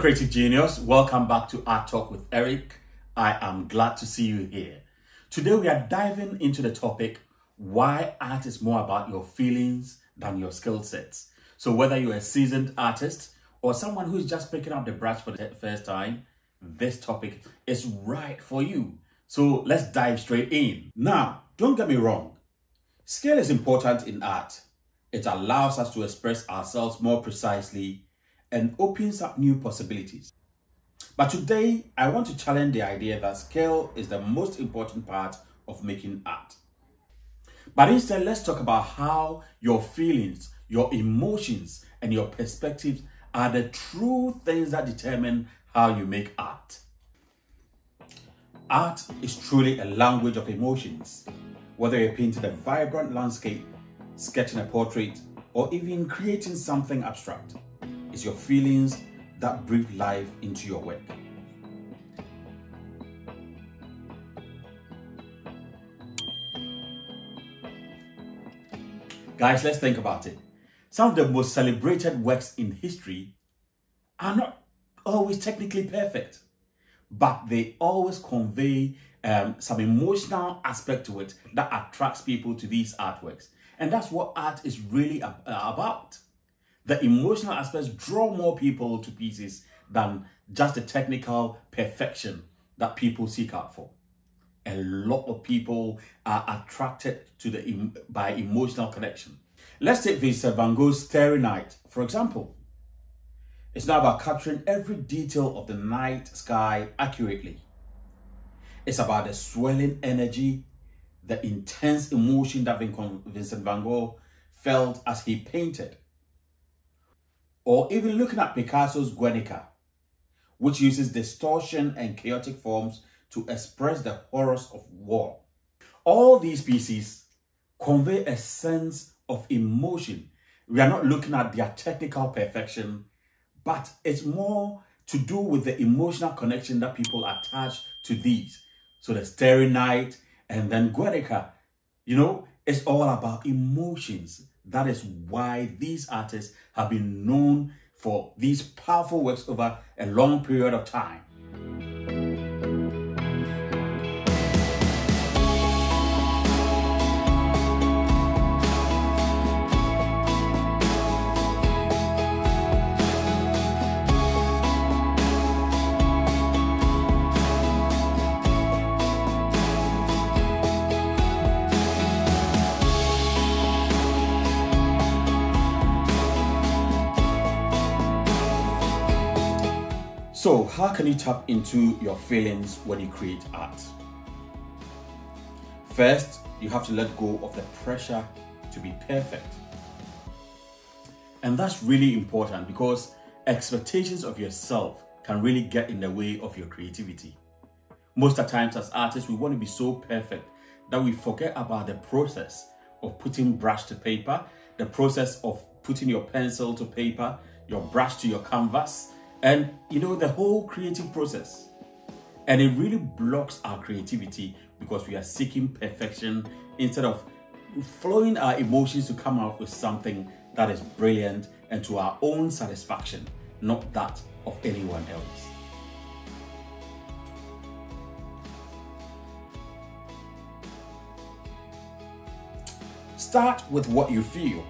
Creative Genius, welcome back to Art Talk with Eric. I am glad to see you here. Today we are diving into the topic, why art is more about your feelings than your skill sets. So whether you're a seasoned artist or someone who's just picking up the brush for the first time, this topic is right for you. So let's dive straight in. Now, don't get me wrong. Skill is important in art. It allows us to express ourselves more precisely and opens up new possibilities. But today, I want to challenge the idea that skill is the most important part of making art. But instead, let's talk about how your feelings, your emotions, and your perspectives are the true things that determine how you make art. Art is truly a language of emotions. Whether you're painting a vibrant landscape, sketching a portrait, or even creating something abstract, it's your feelings that breathe life into your work. Guys, let's think about it. Some of the most celebrated works in history are not always technically perfect, but they always convey some emotional aspect to it that attracts people to these artworks. And that's what art is really about. The emotional aspects draw more people to pieces than just the technical perfection that people seek out for. A lot of people are attracted to by emotional connection. Let's take Vincent van Gogh's Starry Night, for example. It's not about capturing every detail of the night sky accurately. It's about the swelling energy, the intense emotion that Vincent van Gogh felt as he painted. Or even looking at Picasso's Guernica, which uses distortion and chaotic forms to express the horrors of war. All these pieces convey a sense of emotion. We are not looking at their technical perfection, but it's more to do with the emotional connection that people attach to these. So the Starry Night and then Guernica, it's all about emotions. That is why these artists have been known for these powerful works over a long period of time. So, how can you tap into your feelings when you create art? First, you have to let go of the pressure to be perfect. And that's really important because expectations of yourself can really get in the way of your creativity. Most of the times as artists, we want to be so perfect that we forget about the process of putting brush to paper, the process of putting your pencil to paper, your brush to your canvas, and the whole creative process. And it really blocks our creativity because we are seeking perfection instead of flowing our emotions to come out with something that is brilliant and to our own satisfaction, not that of anyone else. Start with what you feel.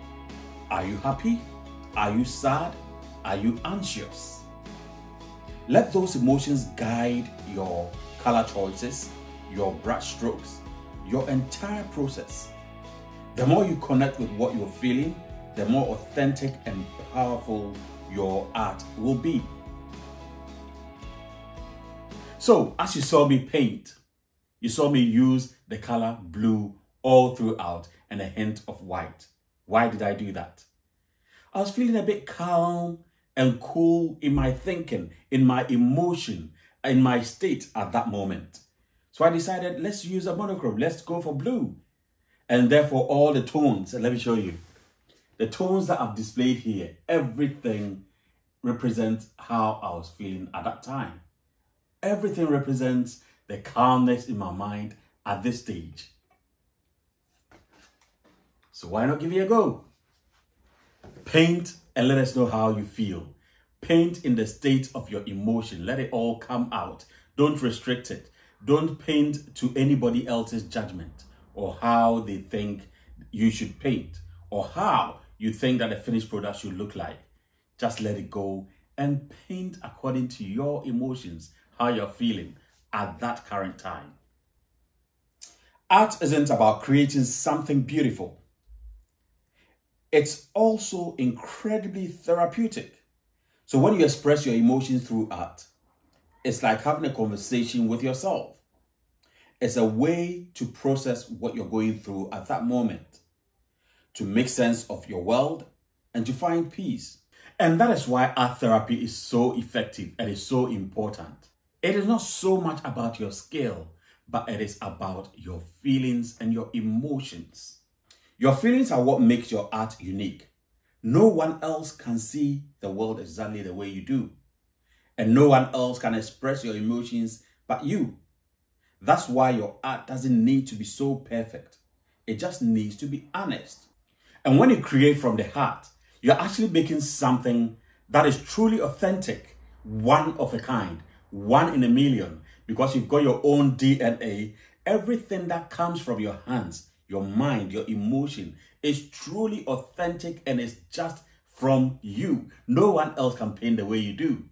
Are you happy? Are you sad? Are you anxious? Let those emotions guide your color choices, your brush strokes, your entire process. The more you connect with what you're feeling, the more authentic and powerful your art will be. So, as you saw me paint, you saw me use the color blue all throughout and a hint of white. Why did I do that? I was feeling a bit calm and cool in my thinking, in my emotion, in my state at that moment. So I decided, let's use a monochrome. Let's go for blue. And therefore, all the tones, and let me show you. The tones that I've displayed here, everything represents how I was feeling at that time. Everything represents the calmness in my mind at this stage. So why not give it a go? Paint and let us know how you feel. Paint in the state of your emotion. Let it all come out. Don't restrict it. Don't paint to anybody else's judgment or how they think you should paint or how you think that the finished product should look like. Just let it go and paint according to your emotions, how you're feeling at that current time. Art isn't about creating something beautiful. It's also incredibly therapeutic. So when you express your emotions through art, it's like having a conversation with yourself. It's a way to process what you're going through at that moment, to make sense of your world and to find peace. And that is why art therapy is so effective and is so important. It is not so much about your skill, but it is about your feelings and your emotions. Your feelings are what makes your art unique. No one else can see the world exactly the way you do. And no one else can express your emotions but you. That's why your art doesn't need to be so perfect. It just needs to be honest. And when you create from the heart, you're actually making something that is truly authentic, one of a kind, one in a million, because you've got your own DNA. Everything that comes from your hands, your mind, your emotion is truly authentic and it's just from you. No one else can paint the way you do.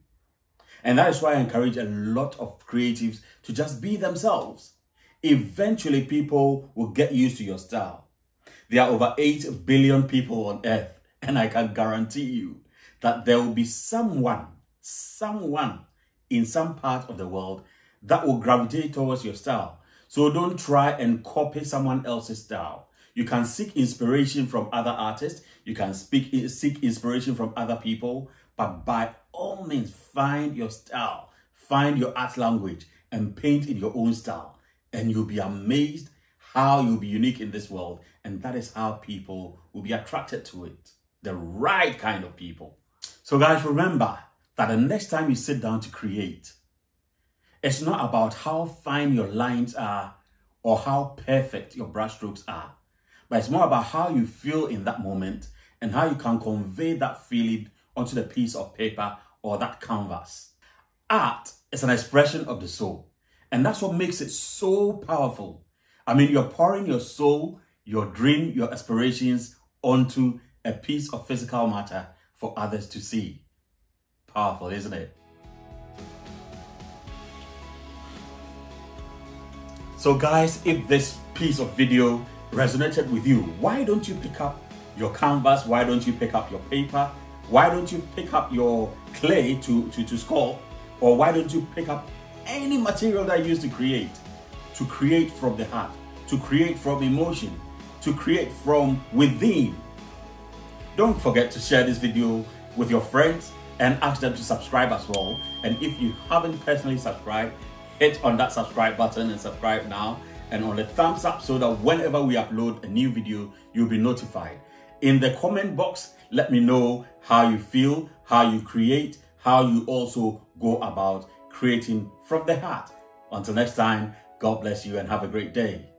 And that is why I encourage a lot of creatives to just be themselves. Eventually, people will get used to your style. There are over 8 billion people on earth, and I can guarantee you that there will be someone in some part of the world that will gravitate towards your style. So don't try and copy someone else's style. You can seek inspiration from other artists. You can seek inspiration from other people. But by all means, find your style. Find your art language and paint in your own style. And you'll be amazed how you'll be unique in this world. And that is how people will be attracted to it. The right kind of people. So guys, remember that the next time you sit down to create, it's not about how fine your lines are or how perfect your brushstrokes are, but it's more about how you feel in that moment and how you can convey that feeling onto the piece of paper or that canvas. Art is an expression of the soul, and that's what makes it so powerful. I mean, you're pouring your soul, your dream, your aspirations onto a piece of physical matter for others to see. Powerful, isn't it? So guys, if this piece of video resonated with you, why don't you pick up your canvas? Why don't you pick up your paper? Why don't you pick up your clay to sculpt? Or why don't you pick up any material that you use to create from the heart, to create from emotion, to create from within. Don't forget to share this video with your friends and ask them to subscribe as well. And if you haven't personally subscribed, hit on that subscribe button and subscribe now, and on the thumbs up so that whenever we upload a new video, you'll be notified. In the comment box, let me know how you feel, how you create, how you also go about creating from the heart. Until next time, God bless you and have a great day.